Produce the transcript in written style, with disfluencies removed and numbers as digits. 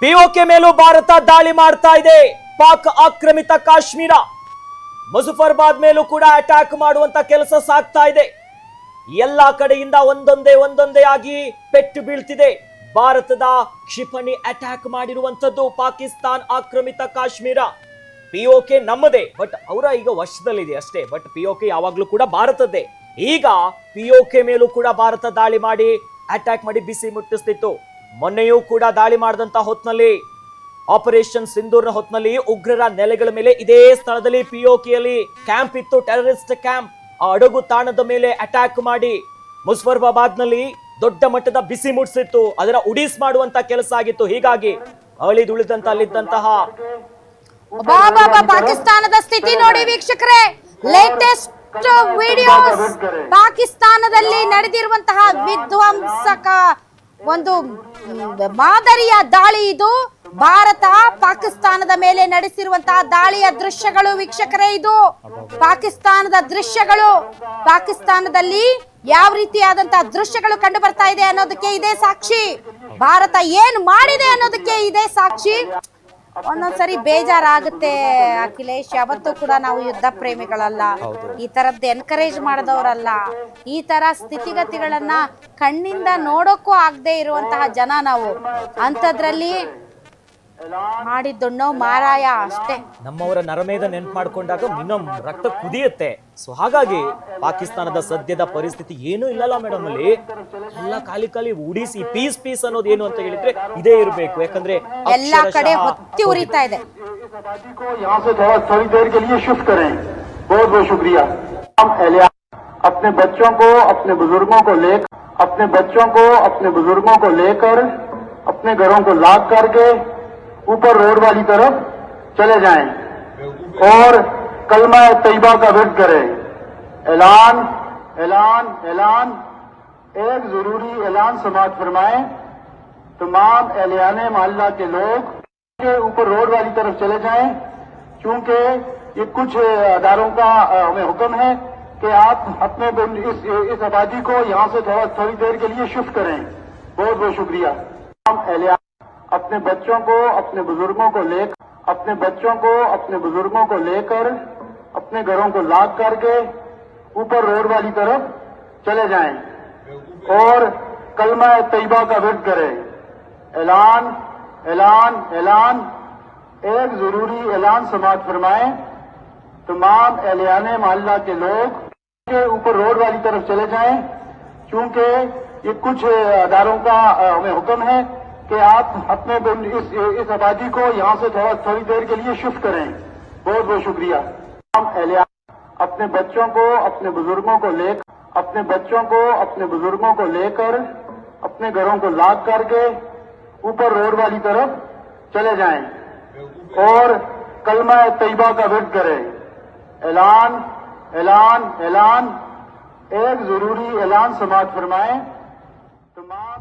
PoK ಮೇಲೂ ಭಾರತ ದಾಳಿ ಮಾಡ್ತಾ ಇದೆ. ಪಾಕ್ ಆಕ್ರಮಿತ ಕಾಶ್ಮೀರ, ಮುಜಫರ್ಬಾದ್ ಮೇಲೂ ಕೂಡ ಅಟ್ಯಾಕ್ ಮಾಡುವಂತ ಕೆಲಸ ಸಾಗ್ತಾ ಇದೆ. ಎಲ್ಲಾ ಕಡೆಯಿಂದ ಒಂದೊಂದೇ ಆಗಿ ಪೆಟ್ಟು ಬೀಳ್ತಿದೆ. ಭಾರತದ ಕ್ಷಿಪಣಿ ಅಟ್ಯಾಕ್ ಮಾಡಿರುವಂತದ್ದು ಪಾಕಿಸ್ತಾನ್ ಆಕ್ರಮಿತ ಕಾಶ್ಮೀರ. ಪಿಒಕೆ ನಮ್ಮದೇ, ಬಟ್ ಅವರ ಈಗ ವಶದಲ್ಲಿದೆ ಅಷ್ಟೇ. ಬಟ್ ಪಿಒಕೆ ಯಾವಾಗ್ಲೂ ಕೂಡ ಭಾರತದ್ದೇ. ಈಗ ಪಿಒಕೆ ಮೇಲೂ ಕೂಡ ಭಾರತ ದಾಳಿ ಮಾಡಿ ಅಟ್ಯಾಕ್ ಮಾಡಿ ಬಿಸಿ ಮುಟ್ಟಿಸ್ತಿತ್ತು. ಮೊನ್ನೆಯೂ ಕೂಡ ದಾಳಿ ಮಾಡಿದಂತ ಹೊತ್ನಲ್ಲಿ, ಆಪರೇಷನ್ ಸಿಂಧೂರ್ನ ಹೊತ್ನಲ್ಲಿ ಉಗ್ರರ ನೆಲೆಗಳ ಮೇಲೆ ಇದೇ ಸ್ಥಳದಲ್ಲಿ ಪಿಒಕೆಯಲ್ಲಿ ಕ್ಯಾಂಪ್ ಇತ್ತು, ಟೆರರಿಸ್ಟ್ ಕ್ಯಾಂಪ್. ಆ ಅಡಗು ತಾಣದ ಮೇಲೆ ಅಟ್ಯಾಕ್ ಮಾಡಿ ಮುಜಫರ್ಬಾದ್ ನಲ್ಲಿ ದೊಡ್ಡ ಮಟ್ಟದ ಬಿಸಿ ಮುಟ್ಟಿಸಿತ್ತು. ಅದರ ಉಡೀಸ್ ಮಾಡುವಂತ ಕೆಲಸ ಆಗಿತ್ತು. ಹೀಗಾಗಿ ಅಳಿದುಳಿದಂತ ಅಲ್ಲಿದ್ದಂತಹ ಪಾಕಿಸ್ತಾನದ ಸ್ಥಿತಿ ನೋಡಿ ವೀಕ್ಷಕರೇ. ಲೇಟೆಸ್ಟ್ ವಿಡಿಯೋಸ್, ಪಾಕಿಸ್ತಾನದಲ್ಲಿ ನಡೆದಿರುವಂತಹ ವಿಧ್ವಂಸಕ ಒಂದು ಮಾದರಿಯ ದಾಳಿ ಇದು. ಭಾರತ ಪಾಕಿಸ್ತಾನದ ಮೇಲೆ ನಡೆಸಿರುವಂತಹ ದಾಳಿಯ ದೃಶ್ಯಗಳು ವೀಕ್ಷಕರೇ. ಇದು ಪಾಕಿಸ್ತಾನದ ದೃಶ್ಯಗಳು. ಪಾಕಿಸ್ತಾನದಲ್ಲಿ ಯಾವ ರೀತಿಯಾದಂತಹ ದೃಶ್ಯಗಳು ಕಂಡು ಬರ್ತಾ ಇದೆ ಅನ್ನೋದಕ್ಕೆ ಇದೇ ಸಾಕ್ಷಿ. ಭಾರತ ಏನ್ ಮಾಡಿದೆ ಅನ್ನೋದಕ್ಕೆ ಇದೇ ಸಾಕ್ಷಿ. ಒಂದೊಂದ್ಸರಿ ಬೇಜಾರಾಗುತ್ತೆ ಅಖಿಲೇಶ್. ಯಾವತ್ತೂ ಕೂಡ ನಾವು ಯುದ್ಧ ಪ್ರೇಮಿಗಳಲ್ಲ, ಈ ತರದ್ದು ಎನ್ಕರೇಜ್ ಮಾಡದವರಲ್ಲ. ಈ ತರ ಸ್ಥಿತಿಗತಿಗಳನ್ನ ಕಣ್ಣಿಂದ ನೋಡೋಕ್ಕೂ ಆಗದೆ ಇರುವಂತಹ ಜನ ನಾವು. ಅಂಥದ್ರಲ್ಲಿ ಮಾಡಿದ್ದೊಣ್ಣೋ ಮಾರಾಯ ಅಷ್ಟೇ. ನಮ್ಮವರ ನರಮೇಧ ನೆನ್ಪು ಮಾಡ್ಕೊಂಡಾಗ ಇನ್ನೊಂದು ರಕ್ತ ಕುದಿಯುತ್ತೆ. ಸೊ ಹಾಗಾಗಿ ಪಾಕಿಸ್ತಾನದ ಸದ್ಯದ ಪರಿಸ್ಥಿತಿ ಏನೂ ಇಲ್ಲಲ್ಲ ಮೇಡಮ್. ಅಲ್ಲಿ ಎಲ್ಲ ಖಾಲಿ ಉಡಿಸಿ ಪೀಸ್ ಅನ್ನೋದು ಏನು ಅಂತ ಹೇಳಿದ್ರೆ ಇದೇ ಇರಬೇಕು. ಯಾಕಂದ್ರೆ ಎಲ್ಲಾ ಕಡೆ ಹೊತ್ತಿ ಉರಿತಾ ಇದೆ. अपने बच्चों को अपने बुजुर्गों को लेकर अपने घरों को लॉक करके ऊपर रोड वाली तरफ चले जाएं और कलमा तैयबा का विर्द करें। ऐलान ऐलान ऐलान एक जरूरी ऐलान समाअत फरमाएं। तमाम एहलियाने मोहल्ला के लोग के ऊपर रोड वाली तरफ चले जाएं, क्योंकि ये कुछ अदारों का हमें हुक्म है कि आप अपने इस आबादी को यहाँ से थोड़ी देर के लिए शिफ्ट करें। बहुत बहुत शुक्रिया। अपने बच्चों को अपने बुजुर्गों को लेकर अपने घरों को लॉक करके ऊपर रोड वाली तरफ चले जाएं और कलमा तैयबा का विर्द करें। ऐलान ऐलान ऐलान एक जरूरी ऐलान समाअत फरमाएं। तमाम एहलियाने मोहल्ला के लोग के ऊपर रोड वाली तरफ चले जाएं, क्योंकि ये कुछ अदारों का हमें हुक्म है कि आप अपने इस आबादी को यहाँ से थोड़ी देर के लिए शिफ्ट करें। बहुत बहुत शुक्रिया। अपने बच्चों को अपने बुजुर्गों को लेकर अपने घरों को लॉक करके ऊपर रोड वाली तरफ चले जाएं और कलमा तैयबा का विर्द करें। ऐलान ऐलान ऐलान एक जरूरी ऐलान समाअत फरमाएं। तमाम